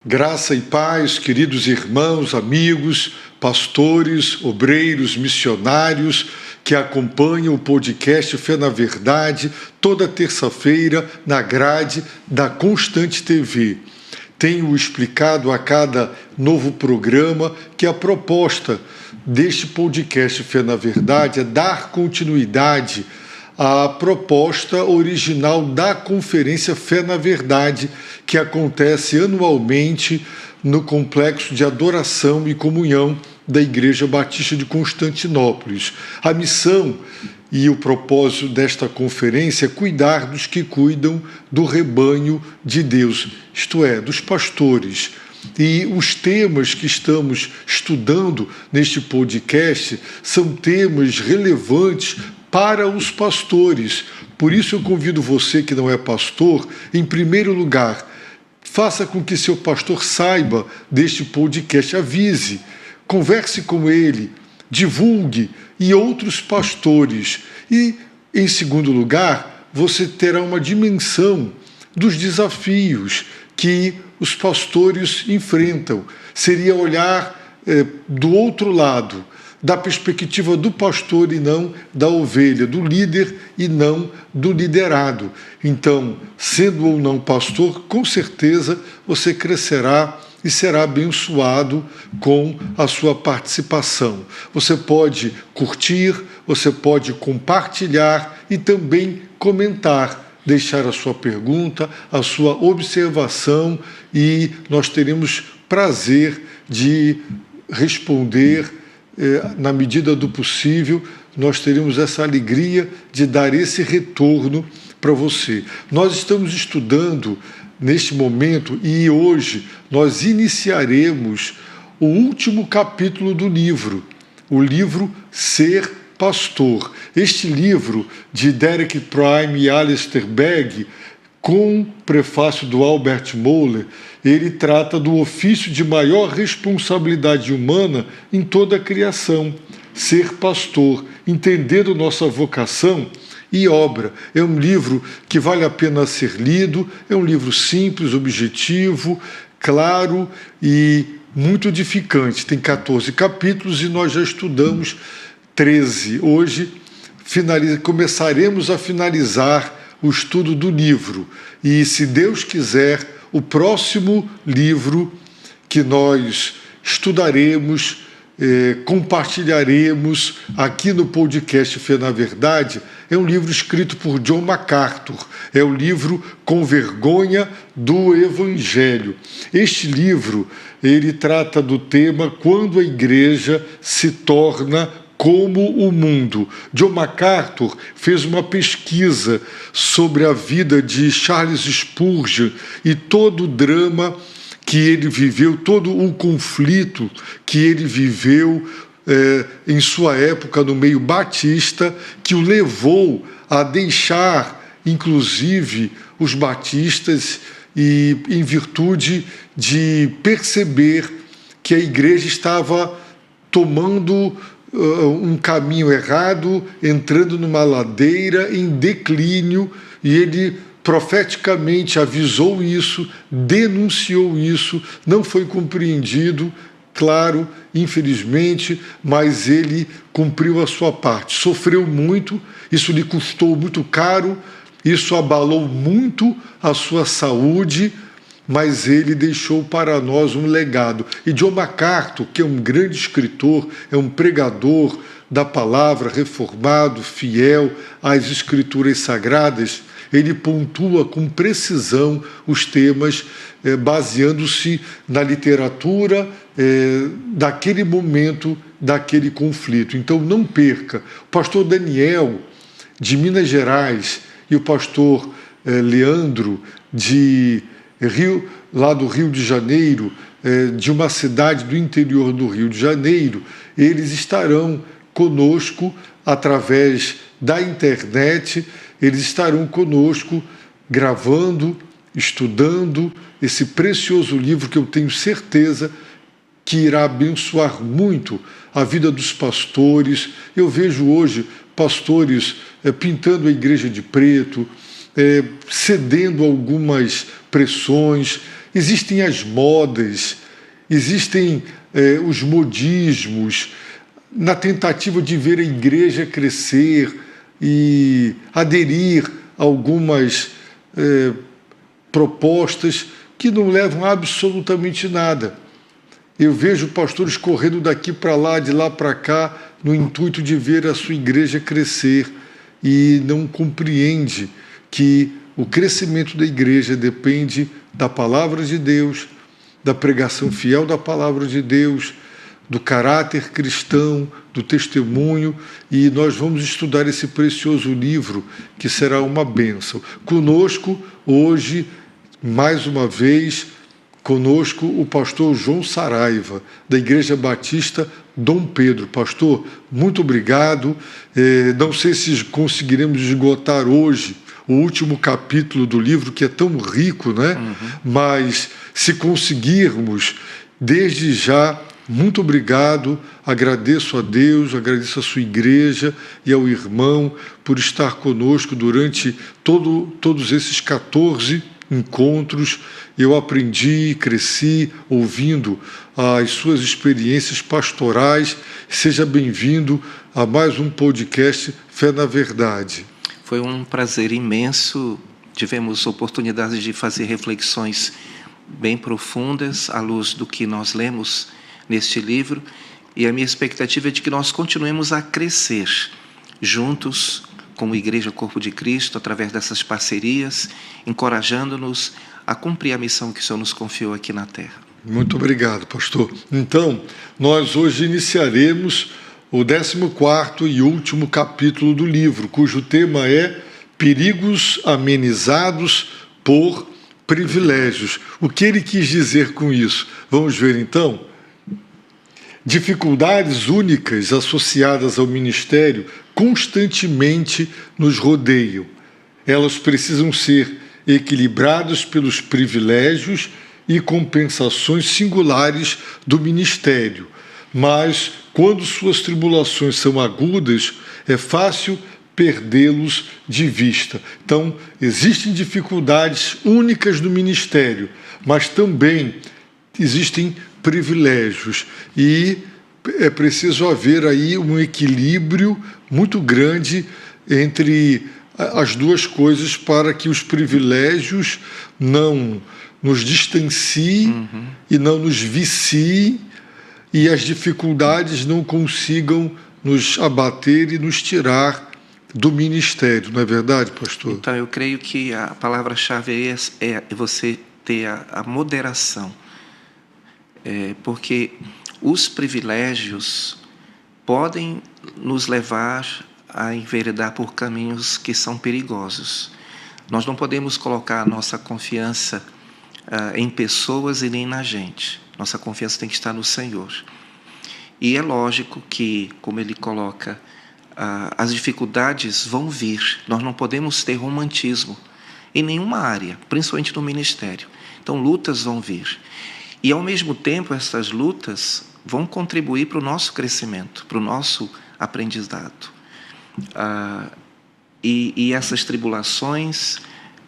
Graça e paz, queridos irmãos, amigos, pastores, obreiros, missionários que acompanham o podcast Fé na Verdade toda terça-feira na grade da Constante TV. Tenho explicado a cada novo programa que a proposta deste podcast Fé na Verdade é dar continuidade à proposta original da Conferência Fé na Verdade, que acontece anualmente no Complexo de Adoração e Comunhão da Igreja Batista de Constantinópolis. A missão e o propósito desta conferência é cuidar dos que cuidam do rebanho de Deus, isto é, dos pastores. E os temas que estamos estudando neste podcast são temas relevantes para os pastores. Por isso eu convido você que não é pastor, em primeiro lugar, faça com que seu pastor saiba deste podcast, avise, converse com ele, divulgue e outros pastores. E, em segundo lugar, você terá uma dimensão dos desafios que os pastores enfrentam. Seria olhar do outro lado, da perspectiva do pastor e não da ovelha, do líder e não do liderado. Então, sendo ou não pastor, com certeza você crescerá e será abençoado com a sua participação. Você pode curtir, você pode compartilhar e também comentar, deixar a sua pergunta, a sua observação, e nós teremos prazer de responder na medida do possível. Nós teremos essa alegria de dar esse retorno para você. Nós estamos estudando neste momento e hoje nós iniciaremos o último capítulo do livro, o livro Ser Pastor. Este livro de Derek Pryme e Alistair Begg, com prefácio do Albert Mohler, ele trata do ofício de maior responsabilidade humana em toda a criação, ser pastor, entendendo nossa vocação e obra. É um livro que vale a pena ser lido, é um livro simples, objetivo, claro e muito edificante. Tem 14 capítulos e nós já estudamos 13. Hoje começaremos a finalizar o estudo do livro. E, se Deus quiser, o próximo livro que nós estudaremos, compartilharemos aqui no podcast Fé na Verdade, é um livro escrito por John MacArthur. É o livro Com Vergonha do Evangelho. Este livro, ele trata do tema Quando a Igreja se torna como o mundo. John MacArthur fez uma pesquisa sobre a vida de Charles Spurgeon e todo o drama que ele viveu, todo o conflito que ele viveu em sua época no meio batista, que o levou a deixar, inclusive, os batistas, e em virtude de perceber que a igreja estava tomando um caminho errado, entrando numa ladeira em declínio, e ele profeticamente avisou isso, denunciou isso, não foi compreendido, claro, infelizmente, mas ele cumpriu a sua parte. Sofreu muito, isso lhe custou muito caro, isso abalou muito a sua saúde, mas ele deixou para nós um legado. E John MacArthur, que é um grande escritor, é um pregador da palavra, reformado, fiel às escrituras sagradas, ele pontua com precisão os temas, baseando-se na literatura daquele momento, daquele conflito. Então não perca. O pastor Daniel, de Minas Gerais, e o pastor Leandro, lá do Rio de Janeiro, de uma cidade do interior do Rio de Janeiro, eles estarão conosco através da internet, eles estarão conosco gravando, estudando esse precioso livro que eu tenho certeza que irá abençoar muito a vida dos pastores. Eu vejo hoje pastores pintando a igreja de preto, cedendo algumas pressões, existem as modas, existem os modismos, na tentativa de ver a igreja crescer e aderir a algumas propostas que não levam a absolutamente nada. Eu vejo pastores correndo daqui para lá, de lá para cá, no intuito de ver a sua igreja crescer e não compreende que o crescimento da igreja depende da palavra de Deus, da pregação fiel da palavra de Deus, do caráter cristão, do testemunho, e nós vamos estudar esse precioso livro que será uma bênção. Conosco, hoje, mais uma vez, conosco o pastor João Saraiva, da Igreja Batista Dom Pedro. Pastor, muito obrigado. Não sei se conseguiremos esgotar hoje o último capítulo do livro, que é tão rico, né? Mas se conseguirmos, desde já, muito obrigado, agradeço a Deus, agradeço a sua igreja e ao irmão por estar conosco durante todos esses 14 encontros. Eu aprendi e cresci ouvindo as suas experiências pastorais. Seja bem-vindo a mais um podcast Fé na Verdade. Foi um prazer imenso. Tivemos oportunidade de fazer reflexões bem profundas à luz do que nós lemos neste livro, e a minha expectativa é de que nós continuemos a crescer juntos como Igreja Corpo de Cristo, através dessas parcerias, encorajando-nos a cumprir a missão que o Senhor nos confiou aqui na Terra. Muito obrigado, pastor. Então, nós hoje iniciaremos o 14º e último capítulo do livro, cujo tema é Perigos amenizados por privilégios. O que ele quis dizer com isso? Vamos ver então? Dificuldades únicas associadas ao ministério constantemente nos rodeiam. Elas precisam ser equilibradas pelos privilégios e compensações singulares do ministério. Mas, quando suas tribulações são agudas, é fácil perdê-los de vista. Então, existem dificuldades únicas no ministério, mas também existem privilégios, e é preciso haver aí um equilíbrio muito grande entre as duas coisas para que os privilégios não nos distanciem e não nos viciem, e as dificuldades não consigam nos abater e nos tirar do ministério, não é verdade, pastor? Então, eu creio que a palavra-chave é você ter a moderação. Porque os privilégios podem nos levar a enveredar por caminhos que são perigosos. Nós não podemos colocar a nossa confiança em pessoas e nem na gente. Nossa confiança tem que estar no Senhor. E é lógico que, como ele coloca, as dificuldades vão vir. Nós não podemos ter romantismo em nenhuma área, principalmente no ministério. Então, lutas vão vir. E, ao mesmo tempo, essas lutas vão contribuir para o nosso crescimento, para o nosso aprendizado. E essas tribulações,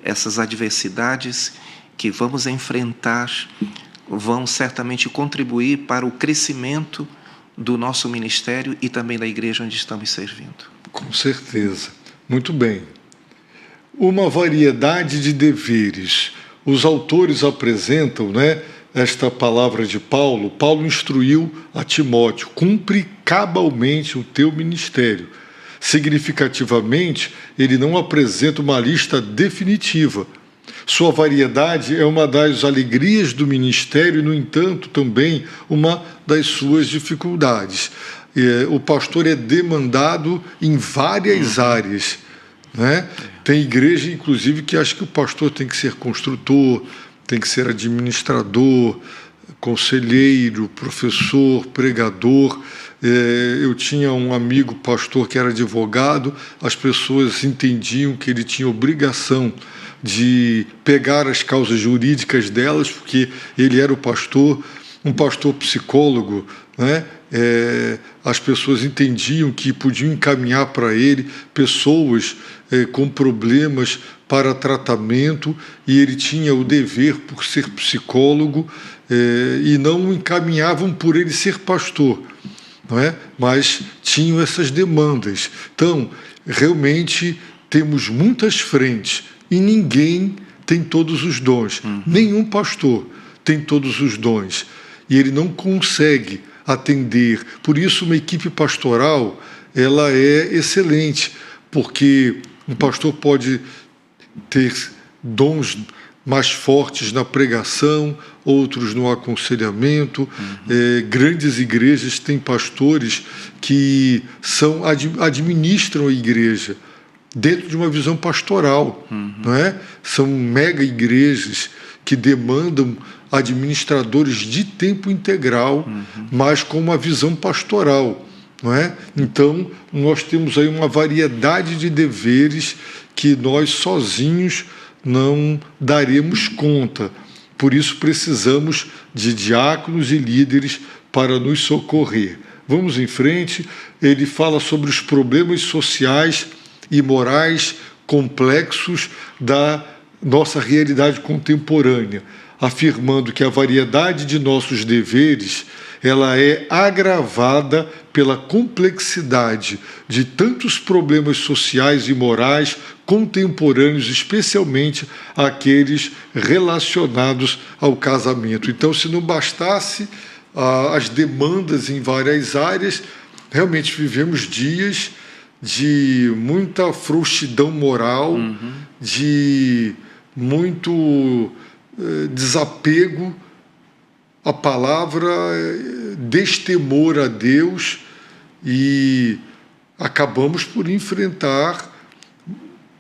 essas adversidades que vamos enfrentar, vão certamente contribuir para o crescimento do nosso ministério e também da igreja onde estamos servindo. Com certeza. Muito bem. Uma variedade de deveres. Os autores apresentam, esta palavra de Paulo. Paulo instruiu a Timóteo: cumpre cabalmente o teu ministério. Significativamente, ele não apresenta uma lista definitiva. Sua variedade é uma das alegrias do ministério e, no entanto, também uma das suas dificuldades. O pastor é demandado em várias áreas, Tem igreja, inclusive, que acha que o pastor tem que ser construtor, tem que ser administrador, conselheiro, professor, pregador. Eu tinha um amigo pastor que era advogado, as pessoas entendiam que ele tinha obrigação de pegar as causas jurídicas delas, porque ele era o pastor, um pastor psicólogo, né? As pessoas entendiam que podiam encaminhar para ele pessoas com problemas para tratamento, e ele tinha o dever, por ser psicólogo, e não encaminhavam por ele ser pastor, não é? Mas tinham essas demandas. Então, realmente, temos muitas frentes e ninguém tem todos os dons. Nenhum pastor tem todos os dons e ele não consegue atender. Por isso, uma equipe pastoral, ela é excelente, porque um pastor pode ter dons mais fortes na pregação, outros no aconselhamento. Grandes igrejas têm pastores que administram a igreja dentro de uma visão pastoral, não é? São mega igrejas que demandam administradores de tempo integral, mas com uma visão pastoral, não é? Então, nós temos aí uma variedade de deveres que nós sozinhos não daremos conta. Por isso, precisamos de diáconos e líderes para nos socorrer. Vamos em frente. Ele fala sobre os problemas sociais e morais complexos da nossa realidade contemporânea, afirmando que a variedade de nossos deveres ela é agravada pela complexidade de tantos problemas sociais e morais contemporâneos, especialmente aqueles relacionados ao casamento. Então, se não bastasse as demandas em várias áreas, realmente vivemos dias de muita frouxidão moral, de muito desapego à palavra, destemor a Deus, e acabamos por enfrentar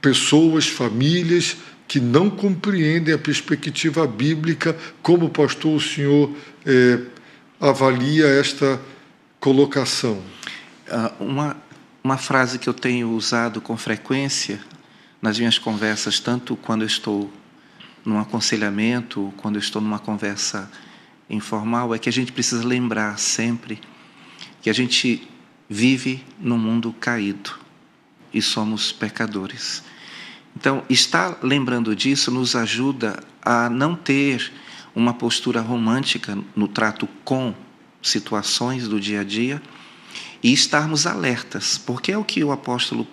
pessoas, famílias que não compreendem a perspectiva bíblica. Como pastor, o senhor avalia esta colocação? Uma frase que eu tenho usado com frequência nas minhas conversas, tanto quando eu estou num aconselhamento, quando eu estou numa conversa informal, é que a gente precisa lembrar sempre que a gente vive num mundo caído e somos pecadores. Então, estar lembrando disso nos ajuda a não ter uma postura romântica no trato com situações do dia a dia e estarmos alertas, porque é o que o apóstolo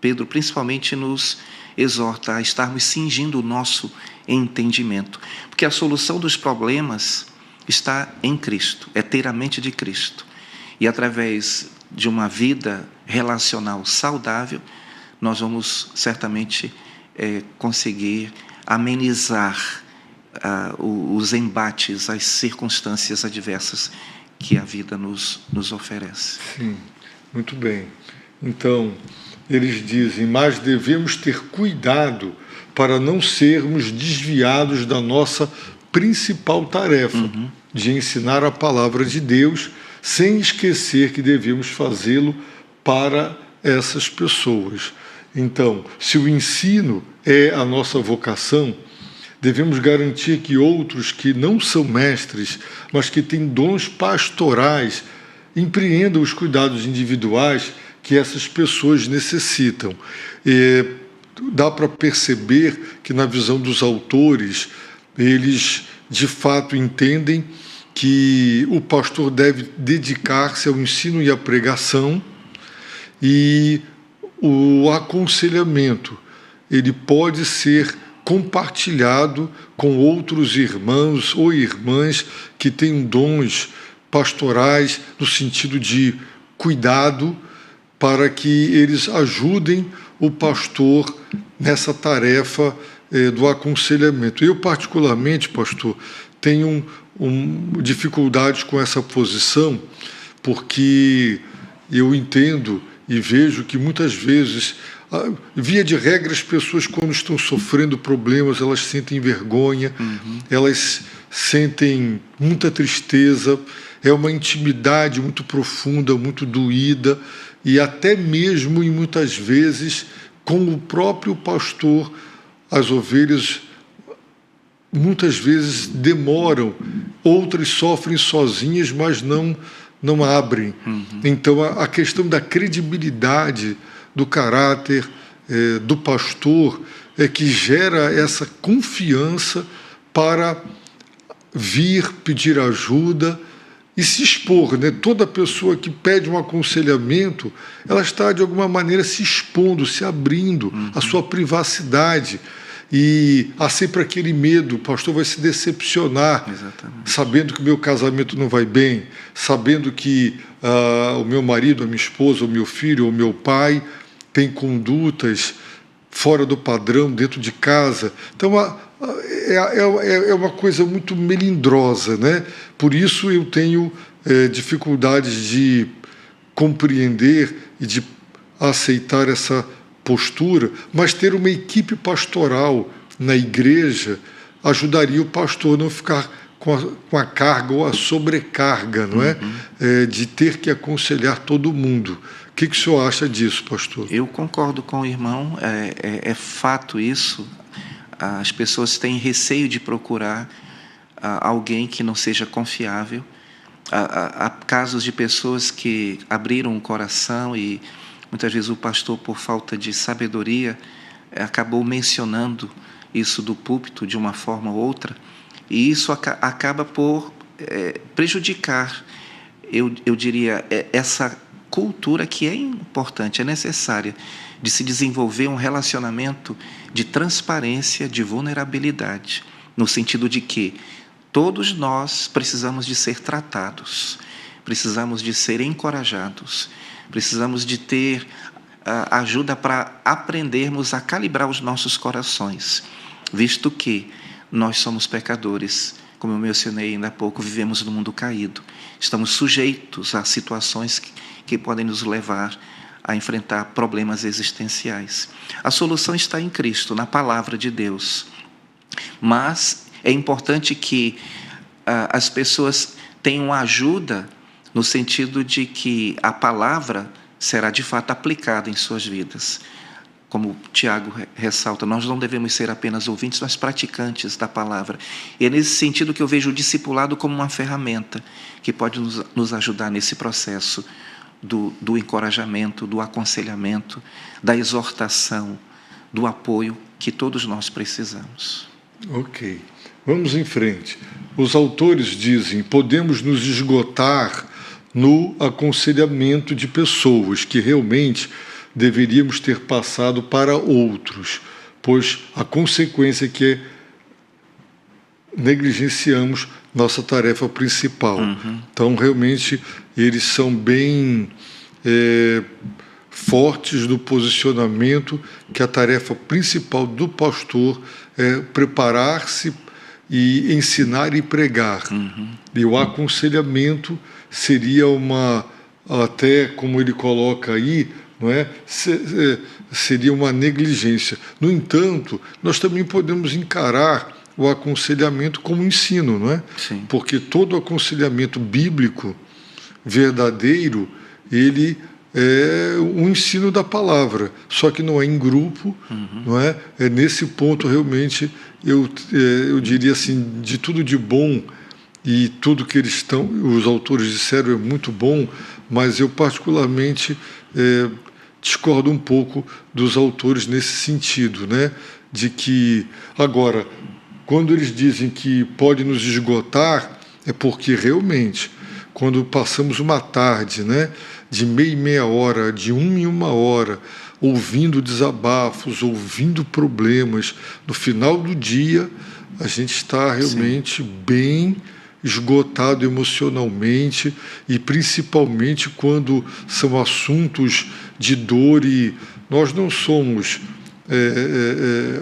Pedro principalmente nos exorta a estarmos cingindo o nosso entendimento, porque a solução dos problemas está em Cristo, é ter a mente de Cristo, e através de uma vida relacional saudável, nós vamos certamente conseguir amenizar os embates, as circunstâncias adversas que a vida nos oferece. Sim, muito bem. Então, eles dizem, mas devemos ter cuidado para não sermos desviados da nossa principal tarefa, de ensinar a palavra de Deus, sem esquecer que devemos fazê-lo para essas pessoas. Então, se o ensino é a nossa vocação, devemos garantir que outros que não são mestres, mas que têm dons pastorais, empreendam os cuidados individuais que essas pessoas necessitam. Dá para perceber que, na visão dos autores, eles de fato entendem que o pastor deve dedicar-se ao ensino e à pregação, e o aconselhamento ele pode ser compartilhado com outros irmãos ou irmãs que têm dons pastorais no sentido de cuidado, para que eles ajudem o pastor nessa tarefa do aconselhamento. Eu, particularmente, pastor, tenho dificuldades com essa posição, porque eu entendo e vejo que muitas vezes, via de regra, as pessoas, quando estão sofrendo problemas, elas sentem vergonha, elas sentem muita tristeza, é uma intimidade muito profunda, muito doída, e até mesmo, e muitas vezes, com o próprio pastor, as ovelhas muitas vezes demoram, outras sofrem sozinhas, mas não abrem. Então, a questão da credibilidade, do caráter do pastor é que gera essa confiança para vir pedir ajuda e se expor, né? Toda pessoa que pede um aconselhamento, ela está, de alguma maneira, se expondo, se abrindo a sua privacidade. E há sempre aquele medo, o pastor vai se decepcionar, sabendo que o meu casamento não vai bem, sabendo que o meu marido, a minha esposa, o meu filho, o meu pai tem condutas fora do padrão dentro de casa. Então, é uma coisa muito melindrosa, né? Por isso eu tenho dificuldades de compreender e de aceitar essa postura, mas ter uma equipe pastoral na igreja ajudaria o pastor a não ficar com a carga ou a sobrecarga, não é? De ter que aconselhar todo mundo. O que o senhor acha disso, pastor? Eu concordo com o irmão, é fato isso. As pessoas têm receio de procurar alguém que não seja confiável. Há casos de pessoas que abriram o coração e muitas vezes o pastor, por falta de sabedoria, acabou mencionando isso do púlpito de uma forma ou outra, e isso acaba por prejudicar, eu diria, essa cultura que é importante, é necessária, de se desenvolver um relacionamento de transparência, de vulnerabilidade, no sentido de que todos nós precisamos de ser tratados, precisamos de ser encorajados, precisamos de ter ajuda para aprendermos a calibrar os nossos corações, visto que nós somos pecadores, como eu mencionei ainda há pouco, vivemos no mundo caído, estamos sujeitos a situações que podem nos levar a enfrentar problemas existenciais. A solução está em Cristo, na palavra de Deus, mas é importante que as pessoas tenham ajuda no sentido de que a palavra será de fato aplicada em suas vidas. Como Tiago ressalta, nós não devemos ser apenas ouvintes, mas praticantes da palavra. E é nesse sentido que eu vejo o discipulado como uma ferramenta que pode nos ajudar nesse processo do encorajamento, do aconselhamento, da exortação, do apoio que todos nós precisamos. Ok, vamos em frente. Os autores dizem: podemos nos esgotar no aconselhamento de pessoas que realmente deveríamos ter passado para outros, pois a consequência é que negligenciamos nossa tarefa principal. Então, realmente, eles são bem fortes no posicionamento que a tarefa principal do pastor é preparar-se e ensinar e pregar. E o aconselhamento seria até como ele coloca aí, não é? Seria uma negligência. No entanto, nós também podemos encarar o aconselhamento como ensino, não é? Sim. Porque todo aconselhamento bíblico verdadeiro, ele é um ensino da palavra, só que não é em grupo, não é? É nesse ponto realmente eu diria assim, de tudo de bom e tudo que os autores disseram é muito bom, mas eu particularmente discordo um pouco dos autores nesse sentido, né? De que, agora, quando eles dizem que pode nos esgotar, é porque realmente, quando passamos uma tarde, né, de meia em meia hora, de uma em uma hora, ouvindo desabafos, ouvindo problemas, no final do dia, a gente está realmente bem esgotado emocionalmente, e principalmente quando são assuntos de dor, e nós não somos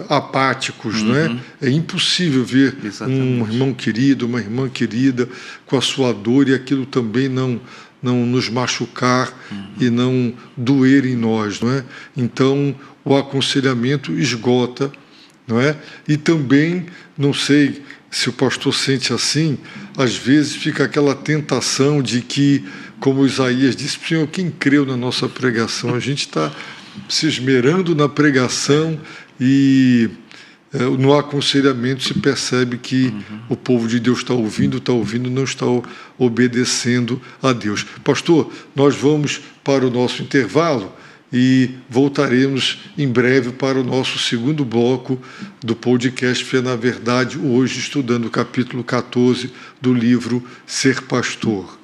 apáticos, não é? É impossível ver um irmão querido, uma irmã querida com a sua dor e aquilo também não nos machucar e não doer em nós, não é? Então, o aconselhamento esgota, não é? E também, não sei se o pastor sente assim, às vezes fica aquela tentação de que, como Isaías disse, Senhor, quem creu na nossa pregação? A gente está se esmerando na pregação e no aconselhamento se percebe que o povo de Deus está ouvindo, não está obedecendo a Deus. Pastor, nós vamos para o nosso intervalo e voltaremos em breve para o nosso segundo bloco do podcast Fé na Verdade, hoje estudando o capítulo 14 do livro Ser Pastor.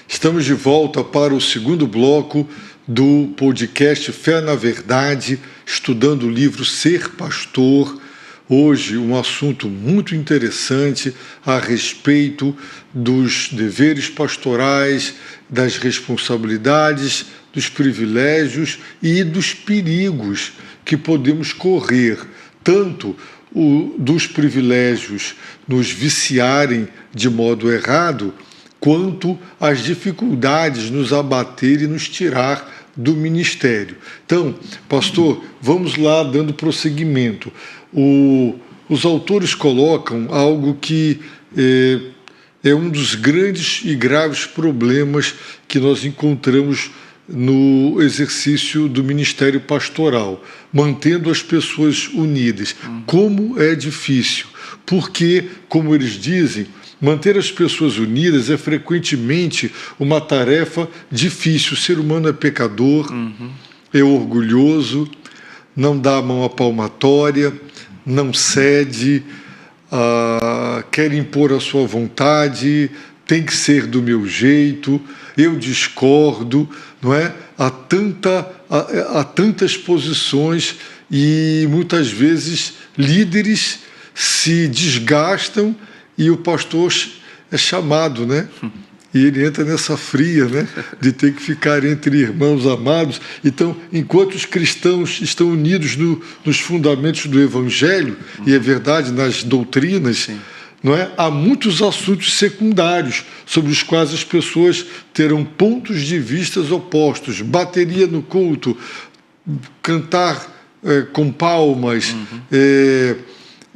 Estamos de volta para o segundo bloco do podcast Fé na Verdade, estudando o livro Ser Pastor. Hoje, um assunto muito interessante a respeito dos deveres pastorais, das responsabilidades, dos privilégios e dos perigos que podemos correr, tanto dos privilégios nos viciarem de modo errado, quanto as dificuldades nos abater e nos tirar do ministério. Então, pastor, vamos lá dando prosseguimento. Os autores colocam algo que é um dos grandes e graves problemas que nós encontramos no exercício do ministério pastoral, mantendo as pessoas unidas. Como é difícil, porque, como eles dizem, manter as pessoas unidas é frequentemente uma tarefa difícil. O ser humano é pecador, é orgulhoso, não dá a mão à palmatória, não cede, quer impor a sua vontade, tem que ser do meu jeito, eu discordo, não é? Há tantas posições e muitas vezes líderes se desgastam e o pastor é chamado, né? E ele entra nessa fria, né? De ter que ficar entre irmãos amados. Então, enquanto os cristãos estão unidos nos fundamentos do Evangelho, e é verdade, nas doutrinas, não é? Há muitos assuntos secundários sobre os quais as pessoas terão pontos de vistas opostos. Bateria no culto, cantar com palmas,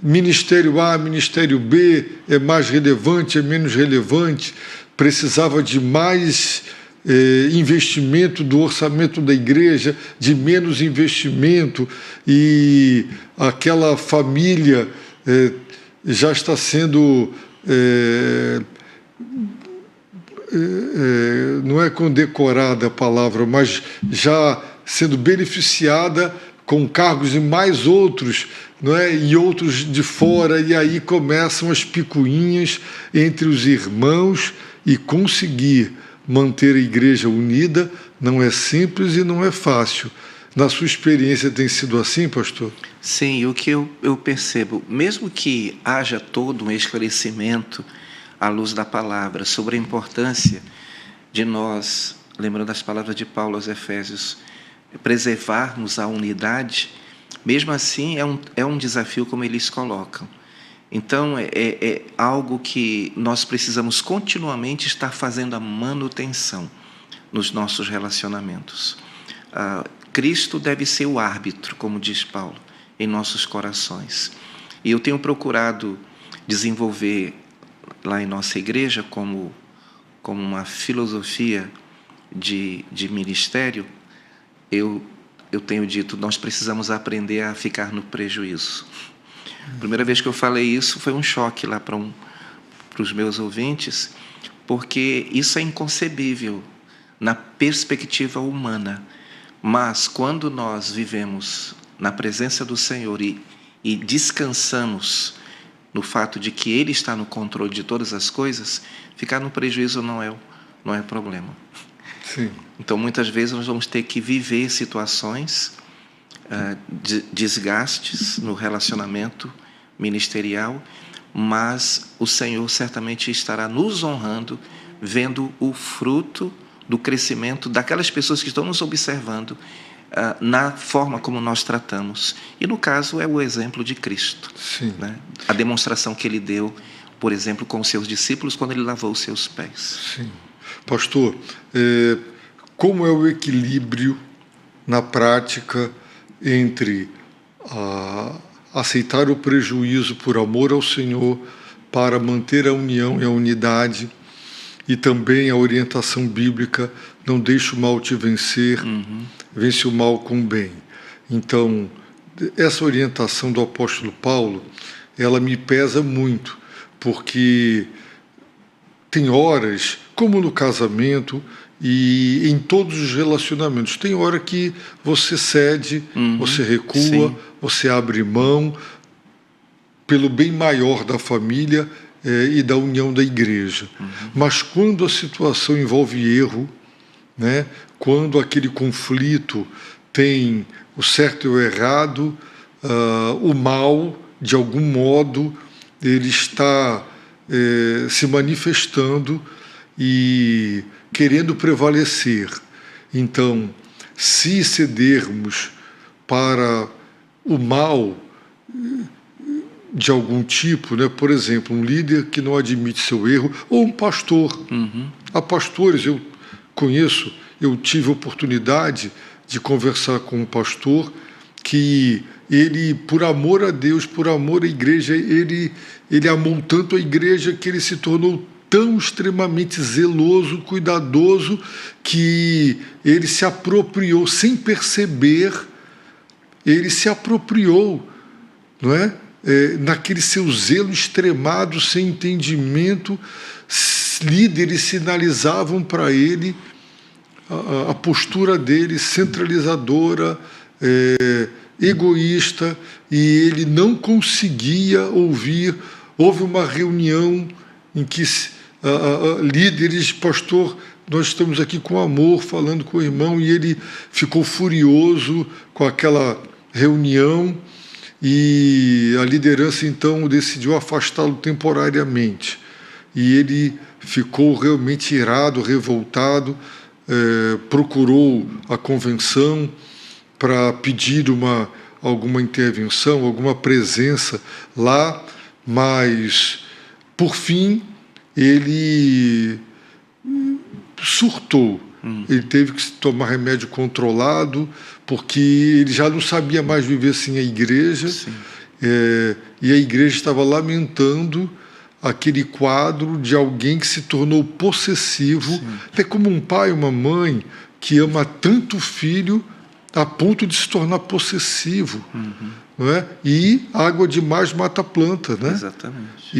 ministério A, ministério B, é mais relevante, é menos relevante, precisava de mais investimento do orçamento da igreja, de menos investimento, e aquela família já está sendo, não é condecorada a palavra, mas já sendo beneficiada com cargos e mais outros, não é? E outros de fora, e aí começam as picuinhas entre os irmãos, e conseguir manter a igreja unida não é simples e não é fácil. Na sua experiência tem sido assim, pastor? Sim, o que eu percebo, mesmo que haja todo um esclarecimento à luz da palavra sobre a importância de nós, lembrando as palavras de Paulo aos Efésios, preservarmos a unidade, mesmo assim é um desafio como eles colocam. Então, é algo que nós precisamos continuamente estar fazendo a manutenção nos nossos relacionamentos. Cristo deve ser o árbitro, como diz Paulo, em nossos corações. E eu tenho procurado desenvolver lá em nossa igreja como uma filosofia de ministério. Eu tenho dito, nós precisamos aprender a ficar no prejuízo. A primeira vez que eu falei isso foi um choque lá para os meus ouvintes, porque isso é inconcebível na perspectiva humana. Mas quando nós vivemos na presença do Senhor e descansamos no fato de que Ele está no controle de todas as coisas, ficar no prejuízo não é problema. Sim. Então, muitas vezes, nós vamos ter que viver situações de desgastes no relacionamento ministerial, mas o Senhor certamente estará nos honrando, vendo o fruto do crescimento daquelas pessoas que estão nos observando na forma como nós tratamos. E, no caso, é o exemplo de Cristo. Sim. Né? A demonstração que Ele deu, por exemplo, com os seus discípulos, quando Ele lavou os seus pés. Sim. Pastor, como é o equilíbrio na prática entre aceitar o prejuízo por amor ao Senhor para manter a união e a unidade, e também a orientação bíblica, não deixe o mal te vencer, vence o mal com o bem. Então, essa orientação do apóstolo Paulo, ela me pesa muito, porque tem horas, como no casamento e em todos os relacionamentos, tem hora que você cede, você recua, sim. você abre mão pelo bem maior da família e da união da igreja. Mas quando a situação envolve erro, né, quando aquele conflito tem o certo e o errado, o mal, de algum modo, ele está se manifestando e querendo prevalecer. Então, se cedermos para o mal de algum tipo, né? Por exemplo, um líder que não admite seu erro, ou um pastor. Há pastores, eu conheço, eu tive a oportunidade de conversar com um pastor que ele, por amor a Deus, por amor à igreja, ele amou tanto a igreja que ele se tornou tão extremamente zeloso, cuidadoso, que ele se apropriou, sem perceber, ele se apropriou, não é? Naquele seu zelo extremado, sem entendimento, líderes sinalizavam para ele a postura dele centralizadora, egoísta, e ele não conseguia ouvir. Houve uma reunião em que líderes, pastor, nós estamos aqui com amor, falando com o irmão, e ele ficou furioso com aquela reunião, e a liderança então decidiu afastá-lo temporariamente. E ele ficou realmente irado, revoltado, procurou a convenção para pedir alguma intervenção, alguma presença lá, mas, por fim, ele surtou. Ele teve que tomar remédio controlado, porque ele já não sabia mais viver sem a igreja, e a igreja estava lamentando aquele quadro de alguém que se tornou possessivo. É como um pai, uma mãe que ama tanto o filho a ponto de se tornar possessivo. Não é? E água demais mata a planta, né? Exatamente.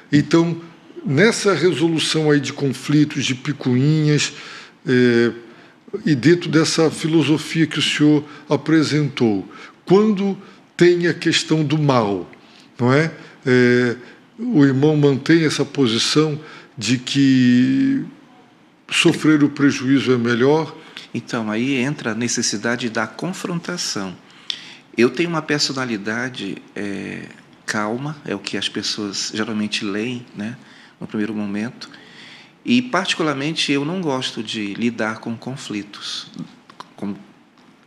Então, nessa resolução aí de conflitos, de picuinhas, e dentro dessa filosofia que o senhor apresentou, quando tem a questão do mal, não é? O irmão mantém essa posição de que sofrer o prejuízo é melhor? Então, aí entra a necessidade da confrontação. Eu tenho uma personalidade calma, é o que as pessoas geralmente leem, né, no primeiro momento, e, particularmente, eu não gosto de lidar com conflitos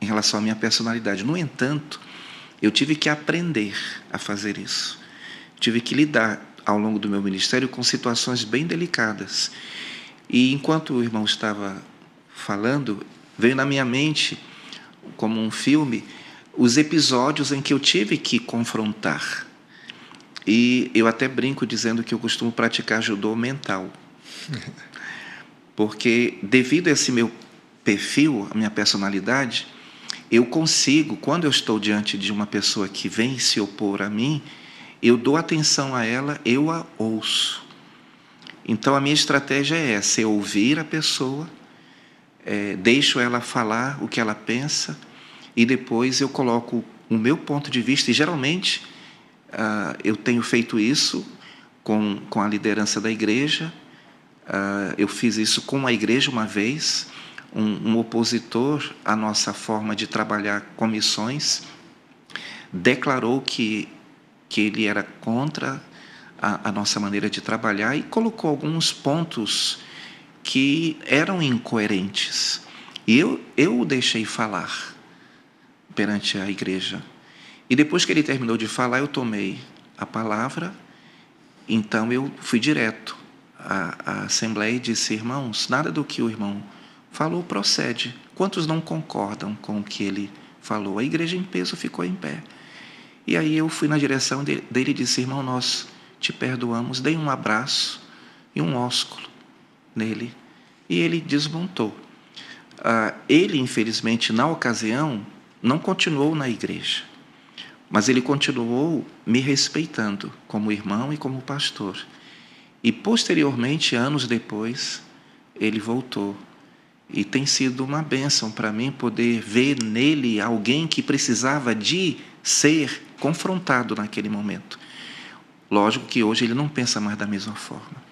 em relação à minha personalidade. No entanto, eu tive que aprender a fazer isso. Tive que lidar, ao longo do meu ministério, com situações bem delicadas. E, enquanto o irmão estava falando, veio na minha mente, como um filme, os episódios em que eu tive que confrontar. E eu até brinco dizendo que eu costumo praticar judô mental. Porque, devido a esse meu perfil, a minha personalidade, eu consigo, quando eu estou diante de uma pessoa que vem se opor a mim, eu dou atenção a ela, eu a ouço. Então, a minha estratégia é essa: eu ouvir a pessoa, deixo ela falar o que ela pensa, e depois eu coloco o meu ponto de vista, e geralmente eu tenho feito isso com a liderança da igreja. Eu fiz isso com a igreja uma vez. Um opositor à nossa forma de trabalhar com missões declarou que ele era contra a nossa maneira de trabalhar e colocou alguns pontos que eram incoerentes. E eu o deixei falar perante a igreja. E depois que ele terminou de falar, eu tomei a palavra. Então eu fui direto à Assembleia e disse: irmãos, nada do que o irmão falou procede. Quantos não concordam com o que ele falou? A igreja em peso ficou em pé. E aí eu fui na direção dele e disse: irmão, nós te perdoamos. Dei um abraço e um ósculo nele. E ele desmontou. Ele, infelizmente, na ocasião, não continuou na igreja, mas ele continuou me respeitando como irmão e como pastor. E posteriormente, anos depois, ele voltou. E tem sido uma bênção para mim poder ver nele alguém que precisava de ser confrontado naquele momento. Lógico que hoje ele não pensa mais da mesma forma.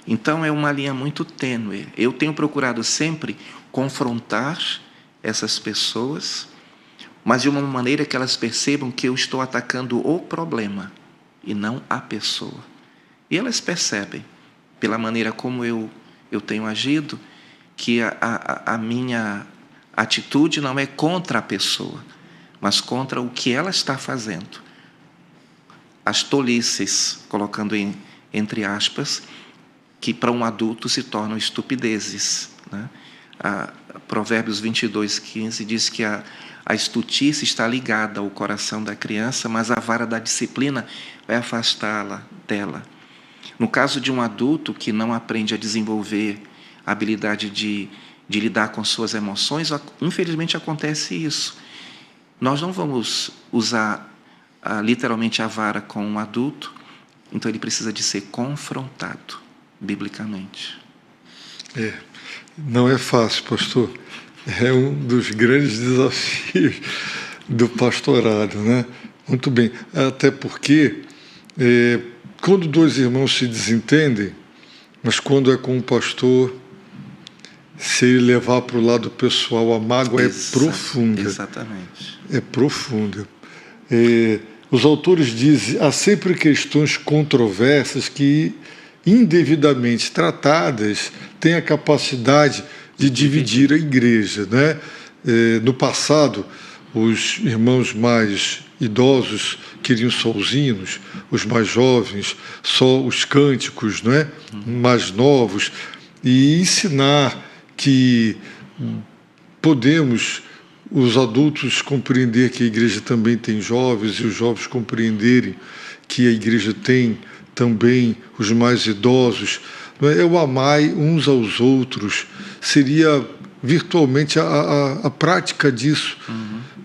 Então é uma linha muito tênue. Eu tenho procurado sempre confrontar essas pessoas, mas de uma maneira que elas percebam que eu estou atacando o problema e não a pessoa. E elas percebem, pela maneira como eu tenho agido, que a minha atitude não é contra a pessoa, mas contra o que ela está fazendo. As tolices, colocando entre aspas, que para um adulto se tornam estupidezes, né? Provérbios 22:15 diz que a estultice está ligada ao coração da criança, mas a vara da disciplina vai afastá-la dela. No caso de um adulto que não aprende a desenvolver a habilidade de lidar com suas emoções, infelizmente acontece isso. Nós não vamos usar literalmente a vara com um adulto, então ele precisa de ser confrontado biblicamente. Não é fácil, pastor. É um dos grandes desafios do pastorado, né? Muito bem. Até porque, quando dois irmãos se desentendem, mas quando é com um pastor, se ele levar para o lado pessoal, a mágoa é profunda. Exatamente. É profunda. Os autores dizem, há sempre questões controversas que, indevidamente tratadas, têm a capacidade de dividir a igreja, né? No passado, os irmãos mais idosos queriam só os hinos, os mais jovens só os cânticos, né? Mais novos, e ensinar que podemos, os adultos, compreender que a igreja também tem jovens, e os jovens compreenderem que a igreja tem também os mais idosos. É o amar uns aos outros, seria virtualmente a prática disso,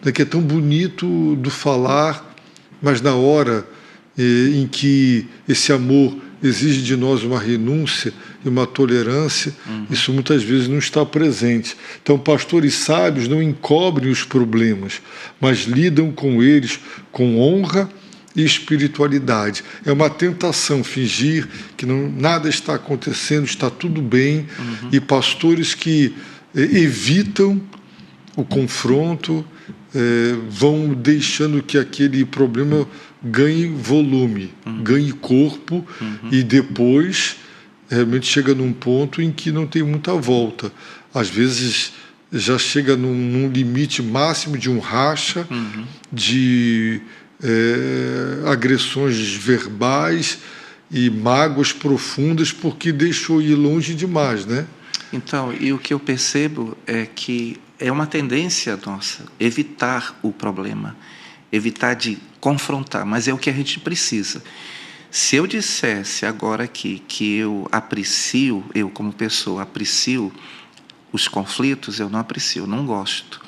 né, que é tão bonito do falar, mas na hora em que esse amor exige de nós uma renúncia e uma tolerância, isso muitas vezes não está presente. Então, pastores sábios não encobrem os problemas, mas lidam com eles com honra e espiritualidade. É uma tentação fingir que nada está acontecendo, está tudo bem, e pastores que evitam o confronto, vão deixando que aquele problema ganhe volume, ganhe corpo, e depois realmente chega num ponto em que não tem muita volta. Às vezes já chega num limite máximo de um racha, de agressões verbais e mágoas profundas, porque deixou ir longe demais, né? Então, e o que eu percebo é que é uma tendência nossa evitar o problema, evitar de confrontar, mas é o que a gente precisa. Se eu dissesse agora aqui que eu aprecio, eu como pessoa aprecio os conflitos, eu não aprecio, eu não gosto,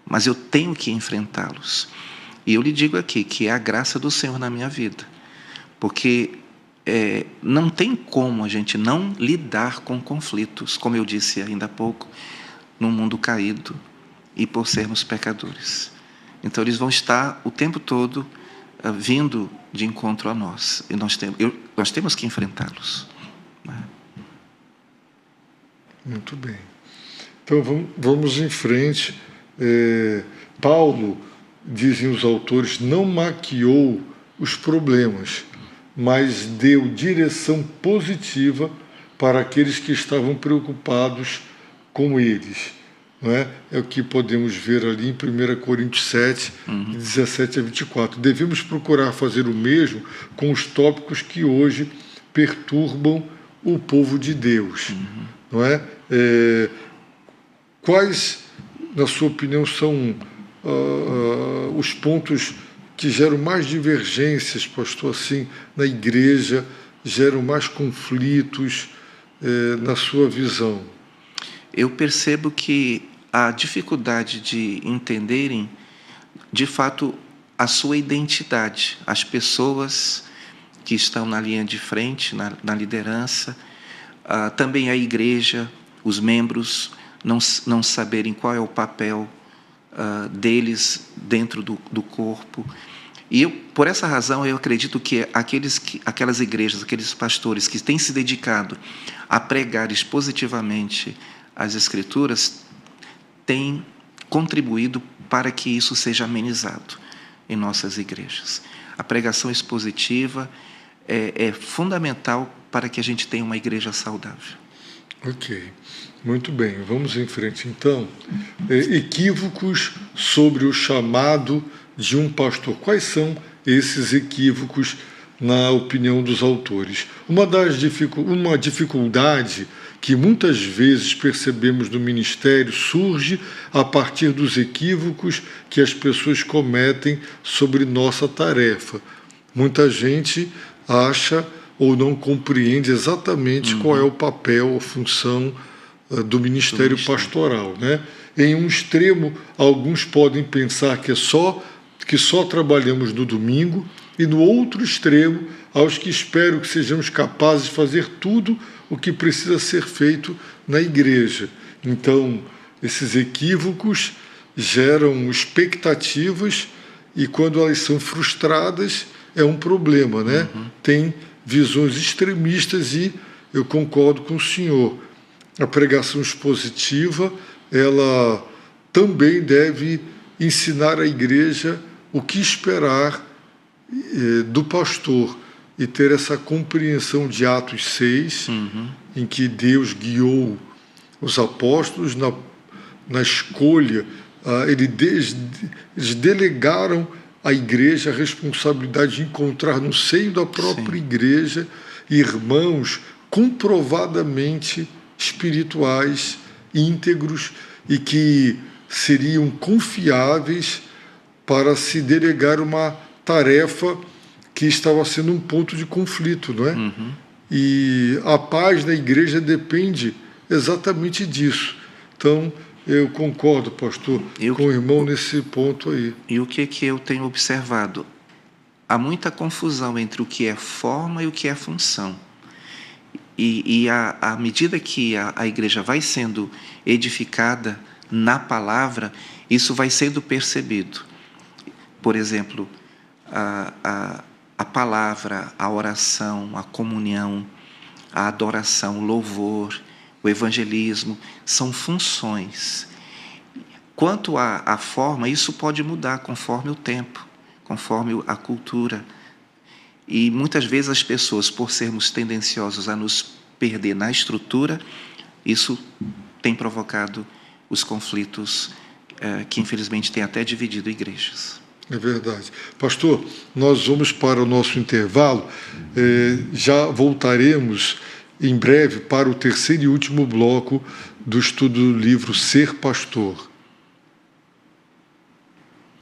mas eu tenho que enfrentá-los. E eu lhe digo aqui que é a graça do Senhor na minha vida, porque não tem como a gente não lidar com conflitos, como eu disse ainda há pouco, num mundo caído e por sermos pecadores. Então eles vão estar o tempo todo vindo de encontro a nós, e nós temos que enfrentá-los, né? Muito bem. Então vamos em frente. Paulo, dizem os autores, não maquiou os problemas, mas deu direção positiva para aqueles que estavam preocupados com eles. Não é? É o que podemos ver ali em 1 Coríntios 7, 17 a 24. Devemos procurar fazer o mesmo com os tópicos que hoje perturbam o povo de Deus. Não é? Quais, na sua opinião, são os pontos que geram mais divergências, pastor, assim, na igreja, geram mais conflitos, na sua visão? Eu percebo que a dificuldade de entenderem, de fato, a sua identidade, as pessoas que estão na linha de frente, na liderança, também a igreja, os membros não saberem qual é o papel deles dentro do corpo. E por essa razão, eu acredito que aquelas igrejas, aqueles pastores que têm se dedicado a pregar expositivamente as Escrituras, têm contribuído para que isso seja amenizado em nossas igrejas. A pregação expositiva é fundamental para que a gente tenha uma igreja saudável. Ok, muito bem. Vamos em frente, então. Equívocos sobre o chamado de um pastor. Quais são esses equívocos, na opinião dos autores? Uma dificuldade que muitas vezes percebemos no ministério surge a partir dos equívocos que as pessoas cometem sobre nossa tarefa. Muita gente acha ou não compreende exatamente qual é o papel, a função do ministério pastoral, né? Em um extremo, alguns podem pensar que só trabalhamos no domingo, e no outro extremo, aos que esperam que sejamos capazes de fazer tudo o que precisa ser feito na igreja. Então, esses equívocos geram expectativas e, quando elas são frustradas, é um problema, né? Tem visões extremistas e eu concordo com o senhor. A pregação expositiva, ela também deve ensinar à igreja o que esperar do pastor e ter essa compreensão de Atos 6, em que Deus guiou os apóstolos na escolha. Eles delegaram à igreja a responsabilidade de encontrar no seio da própria igreja irmãos comprovadamente espirituais, íntegros e que seriam confiáveis para se delegar uma tarefa que estava sendo um ponto de conflito, não é? E a paz da igreja depende exatamente disso. Então, eu concordo, pastor, com o irmão nesse ponto aí. E o que eu tenho observado? Há muita confusão entre o que é forma e o que é função. E à medida que a igreja vai sendo edificada na palavra, isso vai sendo percebido. Por exemplo, a palavra, a oração, a comunhão, a adoração, o louvor, o evangelismo, são funções. Quanto à forma, isso pode mudar conforme o tempo, conforme a cultura. E muitas vezes as pessoas, por sermos tendenciosos a nos perder na estrutura, isso tem provocado os conflitos que infelizmente têm até dividido igrejas. É verdade. Pastor, nós vamos para o nosso intervalo. Já voltaremos em breve para o terceiro e último bloco do estudo do livro Ser Pastor.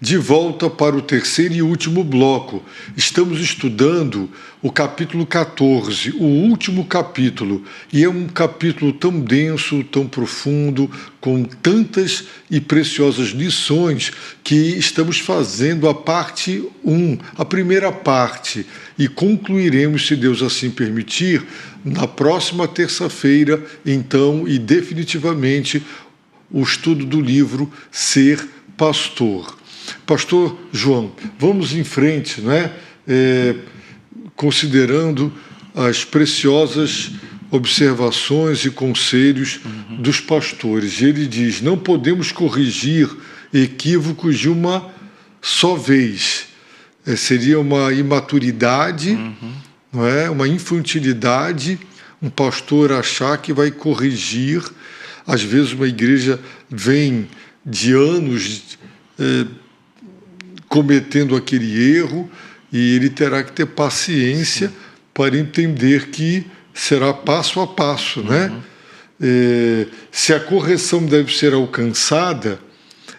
De volta para o terceiro e último bloco. Estamos estudando o capítulo 14, o último capítulo. E é um capítulo tão denso, tão profundo, com tantas e preciosas lições, que estamos fazendo a parte 1, a primeira parte. E concluiremos, se Deus assim permitir, na próxima terça-feira, então, e definitivamente, o estudo do livro Ser Pastor. Pastor João, vamos em frente, né? Considerando as preciosas observações e conselhos dos pastores. Ele diz: não podemos corrigir equívocos de uma só vez. Seria uma imaturidade, não é? Uma infantilidade, um pastor achar que vai corrigir. Às vezes uma igreja vem de anos cometendo aquele erro, e ele terá que ter paciência para entender que será passo a passo, né? Se a correção deve ser alcançada,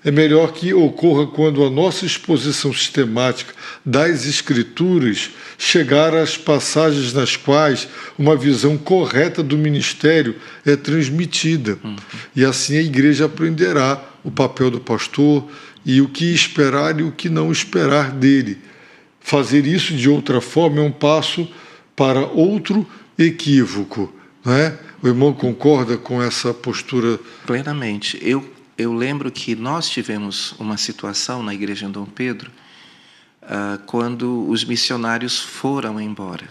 é melhor que ocorra quando a nossa exposição sistemática das Escrituras chegar às passagens nas quais uma visão correta do ministério é transmitida. E assim a igreja aprenderá o papel do pastor e o que esperar e o que não esperar dele. Fazer isso de outra forma é um passo para outro equívoco, não é? O irmão concorda com essa postura? Plenamente. Eu lembro que nós tivemos uma situação na igreja em Dom Pedro, quando os missionários foram embora.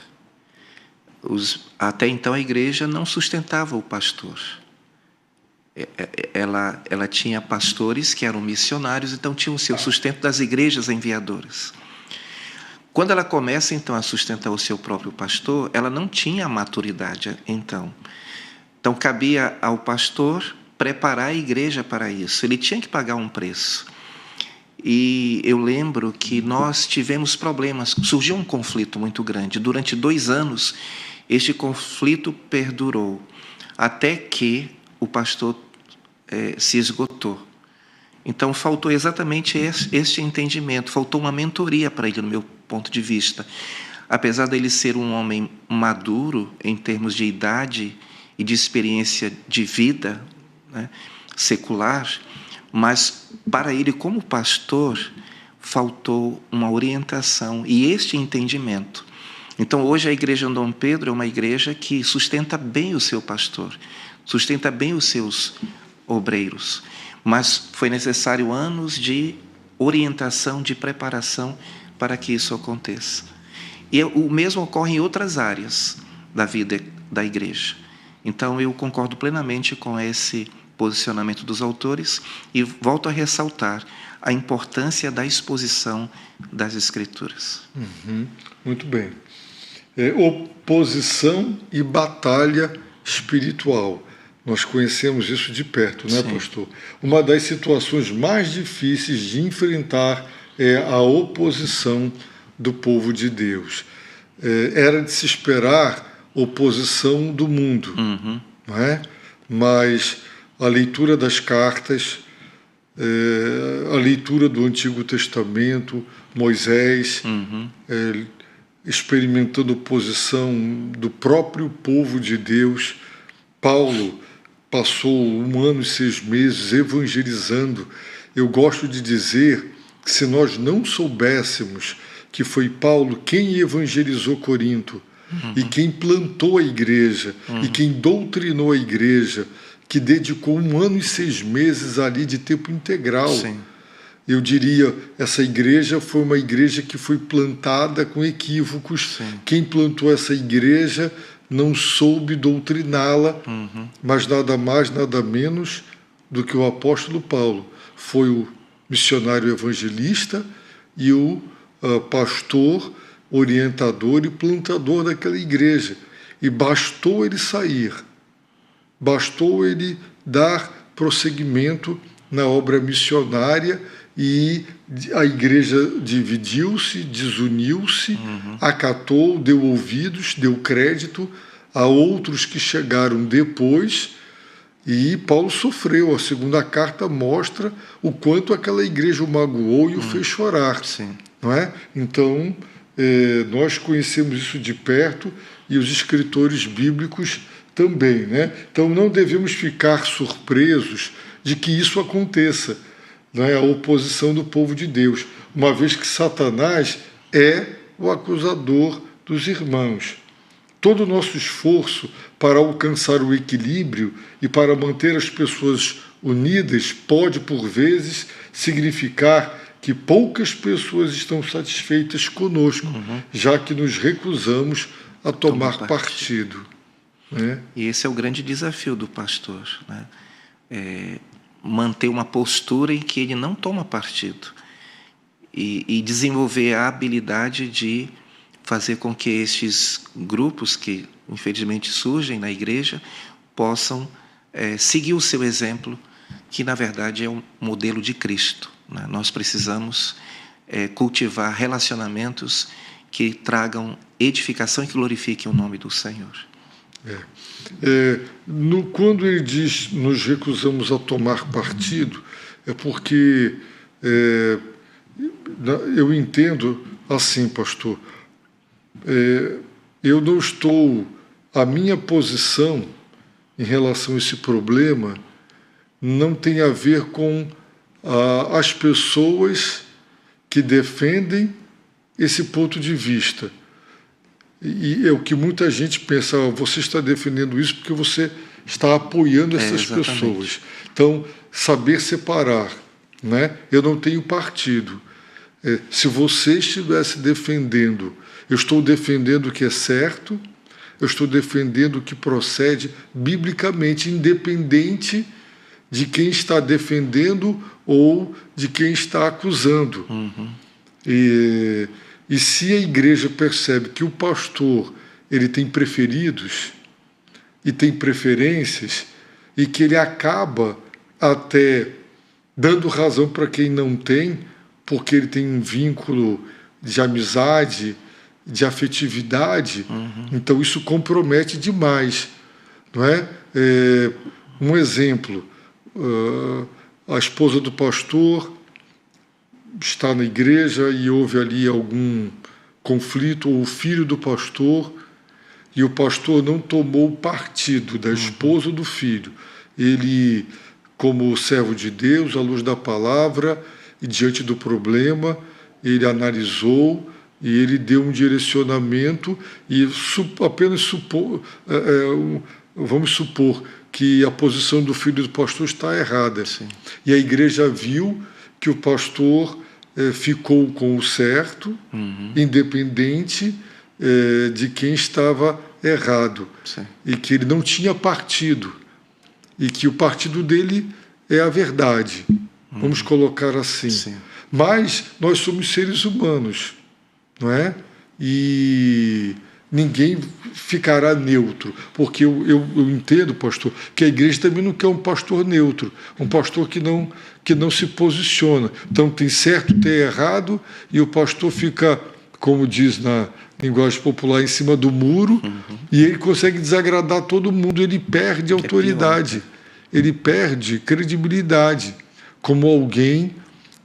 Até então a igreja não sustentava o pastor. Ela tinha pastores que eram missionários, então tinha o seu sustento das igrejas enviadoras. Quando ela começa, então, a sustentar o seu próprio pastor, ela não tinha a maturidade, então. Então, cabia ao pastor preparar a igreja para isso. Ele tinha que pagar um preço. E eu lembro que nós tivemos problemas, surgiu um conflito muito grande. Durante 2 anos, este conflito perdurou, até que o pastor se esgotou. Então, faltou exatamente este entendimento, faltou uma mentoria para ele, no meu ponto de vista. Apesar dele ser um homem maduro em termos de idade e de experiência de vida, né, secular, mas para ele, como pastor, faltou uma orientação e este entendimento. Então, hoje a igreja de Dom Pedro é uma igreja que sustenta bem o seu pastor, sustenta bem os seus obreiros, mas foi necessário anos de orientação, de preparação para que isso aconteça. E o mesmo ocorre em outras áreas da vida da igreja. Então, eu concordo plenamente com esse posicionamento dos autores e volto a ressaltar a importância da exposição das Escrituras. Muito bem. Oposição e batalha espiritual. Nós conhecemos isso de perto, né, pastor? Uma das situações mais difíceis de enfrentar é a oposição do povo de Deus. Era de se esperar oposição do mundo, não é? Mas a leitura das cartas, a leitura do Antigo Testamento, Moisés, experimentando oposição do próprio povo de Deus. Paulo passou 1 ano e 6 meses evangelizando. Eu gosto de dizer que se nós não soubéssemos que foi Paulo quem evangelizou Corinto, e quem plantou a igreja, e quem doutrinou a igreja, que dedicou 1 ano e 6 meses ali de tempo integral. Eu diria, essa igreja foi uma igreja que foi plantada com equívocos. Quem plantou essa igreja não soube doutriná-la, mas nada mais, nada menos do que o apóstolo Paulo. Foi o missionário evangelista e o pastor, orientador e plantador daquela igreja. E bastou ele sair, bastou ele dar prosseguimento na obra missionária e a igreja dividiu-se, desuniu-se, acatou, deu ouvidos, deu crédito a outros que chegaram depois, e Paulo sofreu. A segunda carta mostra o quanto aquela igreja o magoou e o fez chorar. Não é? Então, nós conhecemos isso de perto e os escritores bíblicos também, né? Então, não devemos ficar surpresos de que isso aconteça, né? A oposição do povo de Deus, uma vez que Satanás é o acusador dos irmãos. Todo o nosso esforço para alcançar o equilíbrio e para manter as pessoas unidas pode, por vezes, significar que poucas pessoas estão satisfeitas conosco, já que nos recusamos a tomar partido. Né? E esse é o grande desafio do pastor, né? Manter uma postura em que ele não toma partido e desenvolver a habilidade de fazer com que estes grupos que, infelizmente, surgem na igreja possam seguir o seu exemplo, que, na verdade, é um modelo de Cristo. Né? Nós precisamos cultivar relacionamentos que tragam edificação e que glorifiquem o nome do Senhor. Quando ele diz nos recusamos a tomar partido, é porque eu entendo assim, pastor, eu não estou... A minha posição em relação a esse problema não tem a ver com as pessoas que defendem esse ponto de vista. E é o que muita gente pensa, você está defendendo isso porque você está apoiando essas pessoas. Então, saber separar, né? Eu não tenho partido. Se você estivesse defendendo, eu estou defendendo o que é certo, eu estou defendendo o que procede biblicamente, independente de quem está defendendo ou de quem está acusando. E se a igreja percebe que o pastor ele tem preferidos e tem preferências e que ele acaba até dando razão para quem não tem, porque ele tem um vínculo de amizade, de afetividade, então isso compromete demais, não é? Um exemplo, a esposa do pastor está na igreja e houve ali algum conflito, ou o filho do pastor, e o pastor não tomou partido da esposa ou do filho. Ele, como servo de Deus, à luz da palavra e diante do problema, ele analisou e ele deu um direcionamento e vamos supor que a posição do filho do pastor está errada. Sim. E a igreja viu que o pastor ficou com o certo, independente de quem estava errado. Sim. E que ele não tinha partido. E que o partido dele é a verdade. Vamos colocar assim. Sim. Mas nós somos seres humanos, não é? E ninguém ficará neutro, porque eu entendo, pastor, que a igreja também não quer um pastor neutro, um pastor que não se posiciona. Então tem certo, tem errado, e o pastor fica, como diz na linguagem popular, em cima do muro, e ele consegue desagradar todo mundo, ele perde autoridade, ele perde credibilidade, como alguém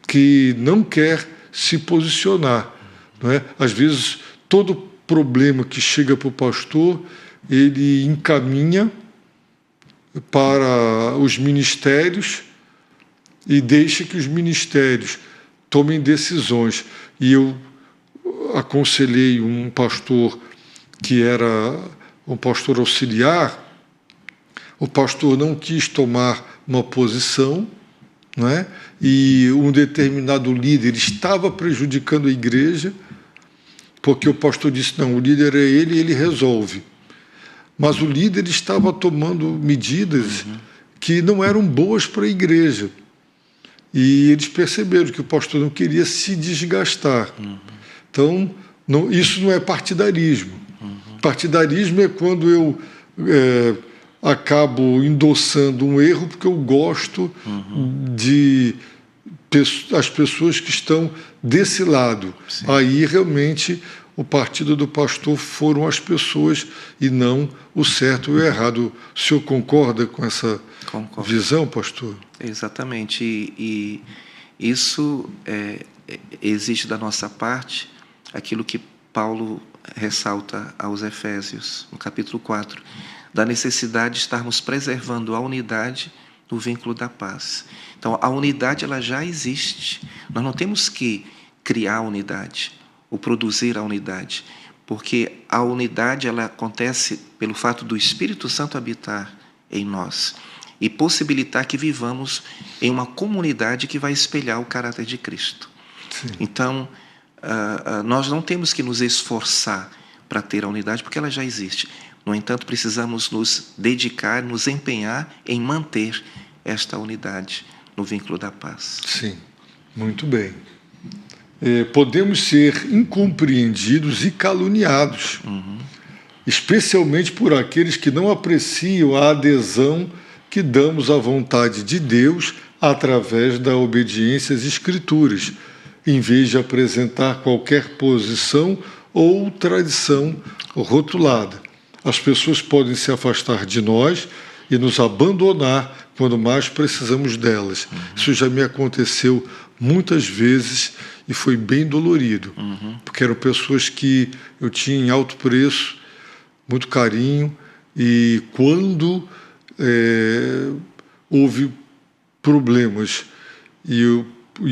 que não quer se posicionar, não é? Às vezes, todo problema que chega para o pastor, ele encaminha para os ministérios e deixa que os ministérios tomem decisões. E eu aconselhei um pastor que era um pastor auxiliar, o pastor não quis tomar uma posição, não é? E um determinado líder estava prejudicando a igreja, porque o pastor disse, não, o líder é ele e ele resolve. Mas o líder estava tomando medidas que não eram boas para a igreja. E eles perceberam que o pastor não queria se desgastar. Então, isso não é partidarismo. Partidarismo é quando eu acabo endossando um erro porque eu gosto de as pessoas que estão desse lado. Sim. Aí realmente o partido do pastor foram as pessoas e não o certo e o errado. O senhor concorda com essa visão, pastor? Exatamente. E isso exige da nossa parte aquilo que Paulo ressalta aos Efésios, no capítulo 4, da necessidade de estarmos preservando a unidade no vínculo da paz. Então, a unidade ela já existe. Nós não temos que criar a unidade ou produzir a unidade, porque a unidade ela acontece pelo fato do Espírito Santo habitar em nós e possibilitar que vivamos em uma comunidade que vai espelhar o caráter de Cristo. Sim. Então, nós não temos que nos esforçar para ter a unidade, porque ela já existe. No entanto, precisamos nos dedicar, nos empenhar em manter esta unidade no vínculo da paz. Sim, muito bem. Podemos ser incompreendidos e caluniados, especialmente por aqueles que não apreciam a adesão que damos à vontade de Deus através da obediência às Escrituras, em vez de apresentar qualquer posição ou tradição rotulada. As pessoas podem se afastar de nós e nos abandonar quando mais precisamos delas. Isso já me aconteceu muitas vezes e foi bem dolorido, porque eram pessoas que eu tinha em alto preço, muito carinho, e quando houve problemas e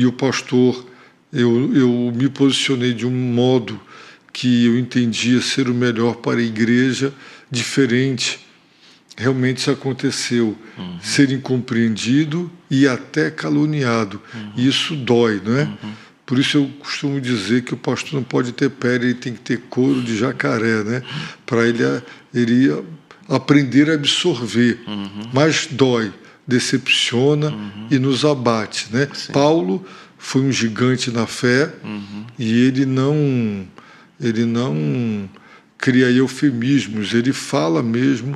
o pastor, eu me posicionei de um modo que eu entendia ser o melhor para a igreja, diferente. Realmente isso aconteceu, ser incompreendido e até caluniado. E isso dói, não é? Por isso eu costumo dizer que o pastor não pode ter pele, ele tem que ter couro de jacaré, né? Para ele aprender a absorver. Mas dói, decepciona e nos abate, né? Paulo foi um gigante na fé e ele não cria eufemismos, ele fala mesmo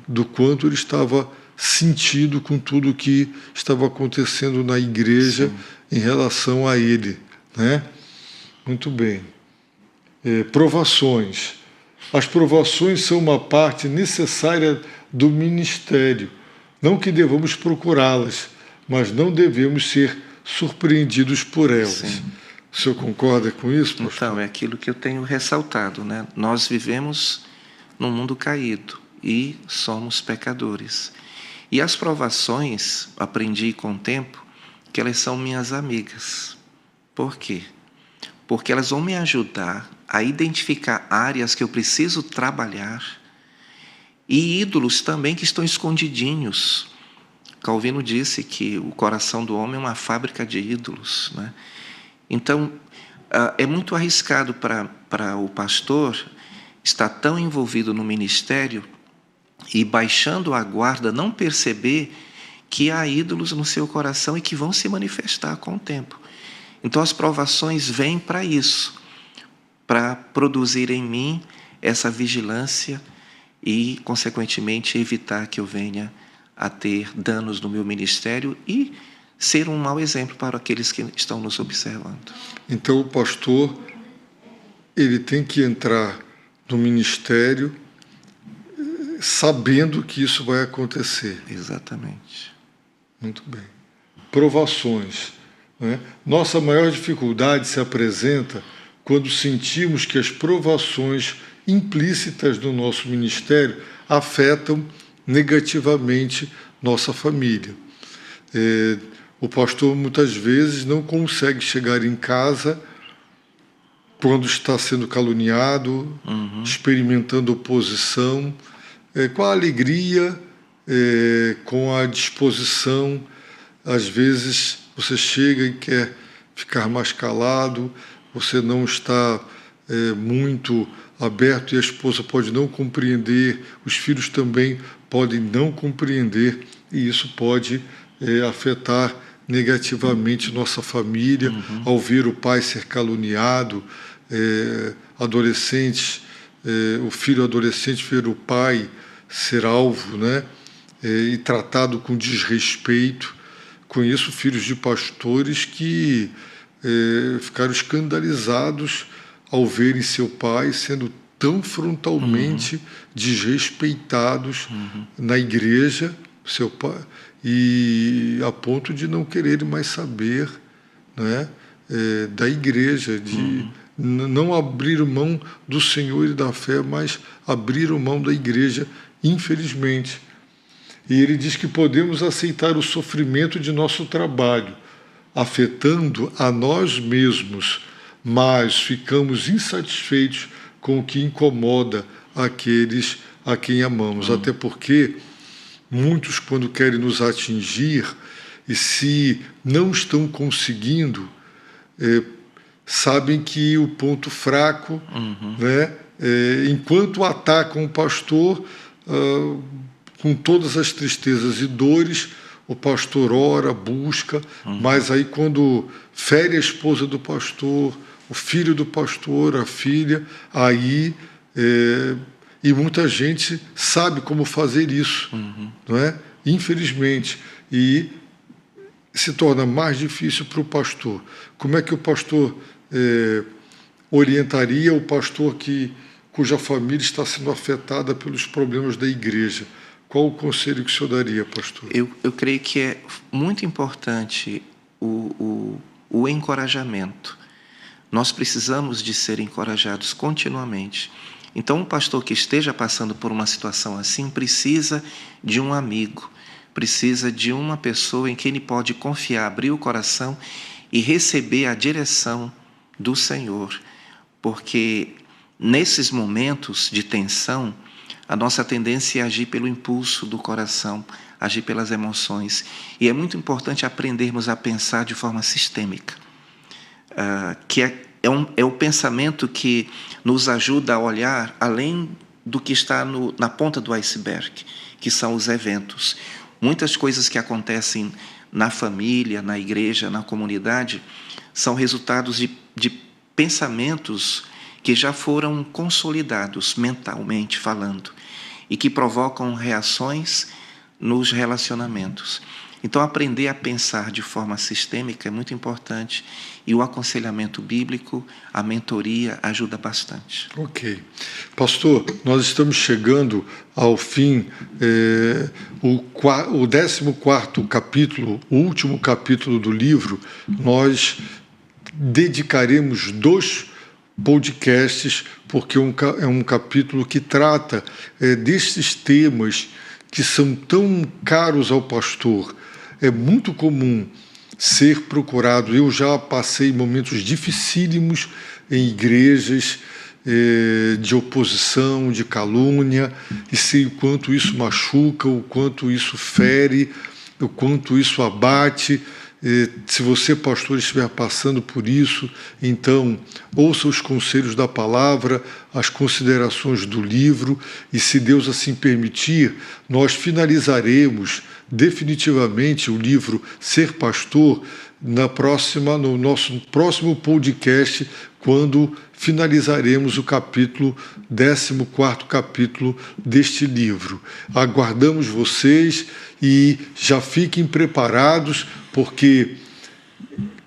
do quanto ele estava sentido com tudo o que estava acontecendo na igreja em relação a ele, né? Muito bem. Provações. As provações são uma parte necessária do ministério. Não que devamos procurá-las, mas não devemos ser surpreendidos por elas. Sim. O senhor concorda com isso, pastor? Então, é aquilo que eu tenho ressaltado, né? Nós vivemos num mundo caído e somos pecadores. E as provações, aprendi com o tempo, que elas são minhas amigas. Por quê? Porque elas vão me ajudar a identificar áreas que eu preciso trabalhar e ídolos também que estão escondidinhos. Calvino disse que o coração do homem é uma fábrica de ídolos, né? Então, é muito arriscado para o pastor estar tão envolvido no ministério e baixando a guarda, não perceber que há ídolos no seu coração e que vão se manifestar com o tempo. Então, as provações vêm para isso, para produzir em mim essa vigilância e, consequentemente, evitar que eu venha a ter danos no meu ministério e ser um mau exemplo para aqueles que estão nos observando. Então, o pastor, ele tem que entrar no ministério sabendo que isso vai acontecer. Exatamente. Muito bem. Provações, né? Nossa maior dificuldade se apresenta quando sentimos que as provações implícitas do nosso ministério afetam negativamente nossa família. O pastor muitas vezes não consegue chegar em casa quando está sendo caluniado, experimentando oposição, com a alegria, com a disposição. Às vezes você chega e quer ficar mais calado, você não está muito aberto e a esposa pode não compreender, os filhos também podem não compreender e isso pode afetar negativamente nossa família, ao ver o pai ser caluniado, adolescentes, o filho adolescente ver o pai ser alvo, né, e tratado com desrespeito. Conheço filhos de pastores que ficaram escandalizados ao verem seu pai sendo tão frontalmente desrespeitados na igreja, seu pai, e a ponto de não quererem mais saber, né, da igreja, de não abrir mão do Senhor e da fé, mas abrir mão da igreja, infelizmente. E ele diz que podemos aceitar o sofrimento de nosso trabalho, afetando a nós mesmos, mas ficamos insatisfeitos com o que incomoda aqueles a quem amamos. Até porque muitos, quando querem nos atingir, e se não estão conseguindo, sabem que o ponto fraco, né, enquanto atacam o pastor, com todas as tristezas e dores, o pastor ora, busca, mas aí quando fere a esposa do pastor, o filho do pastor, a filha, aí e muita gente sabe como fazer isso, não é? Infelizmente, e se torna mais difícil para o pastor. Como é que o pastor orientaria o pastor cuja família está sendo afetada pelos problemas da igreja? qual o conselho que o senhor daria, pastor? Eu creio que é muito importante o encorajamento. Nós precisamos de ser encorajados continuamente. Então, um pastor que esteja passando por uma situação assim precisa de um amigo, precisa de uma pessoa em quem ele pode confiar, abrir o coração e receber a direção do Senhor. Porque nesses momentos de tensão, a nossa tendência é agir pelo impulso do coração, agir pelas emoções. E é muito importante aprendermos a pensar de forma sistêmica, que é o pensamento que nos ajuda a olhar além do que está na ponta do iceberg, que são os eventos. Muitas coisas que acontecem na família, na igreja, na comunidade, são resultados de pensamentos que já foram consolidados mentalmente falando e que provocam reações nos relacionamentos. Então, aprender a pensar de forma sistêmica é muito importante e o aconselhamento bíblico, a mentoria ajuda bastante. Ok. Pastor, nós estamos chegando ao fim, o 14º capítulo, o último capítulo do livro, nós dedicaremos 2 podcasts, porque é um capítulo que trata desses temas que são tão caros ao pastor. É muito comum ser procurado. Eu já passei momentos dificílimos em igrejas de oposição, de calúnia, e sei o quanto isso machuca, o quanto isso fere, o quanto isso abate. Se você, pastor, estiver passando por isso, então ouça os conselhos da palavra, as considerações do livro, e se Deus assim permitir, nós finalizaremos definitivamente o livro Ser Pastor no nosso próximo podcast, quando finalizaremos o 14º capítulo deste livro. Aguardamos vocês e já fiquem preparados, porque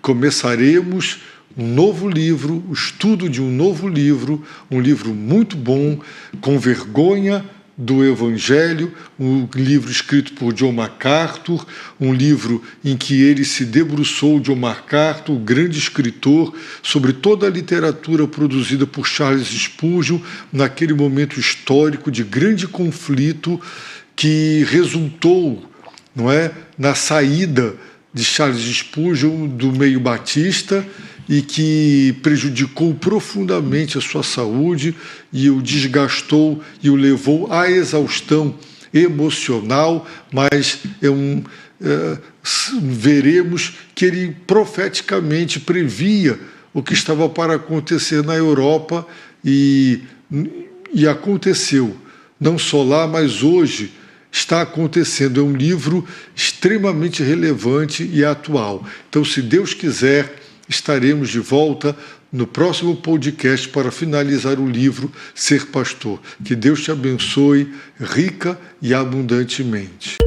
começaremos um novo livro, o estudo de um novo livro, um livro muito bom, com vergonha do Evangelho, um livro escrito por John MacArthur, um livro em que ele se debruçou, John MacArthur, o grande escritor, sobre toda a literatura produzida por Charles Spurgeon, naquele momento histórico de grande conflito que resultou, não é, na saída de Charles Spurgeon do meio batista e que prejudicou profundamente a sua saúde e o desgastou e o levou à exaustão emocional, mas veremos que ele profeticamente previa o que estava para acontecer na Europa e aconteceu, não só lá, mas hoje está acontecendo. É um livro extremamente relevante e atual. Então, se Deus quiser, estaremos de volta no próximo podcast para finalizar o livro Ser Pastor. Que Deus te abençoe rica e abundantemente.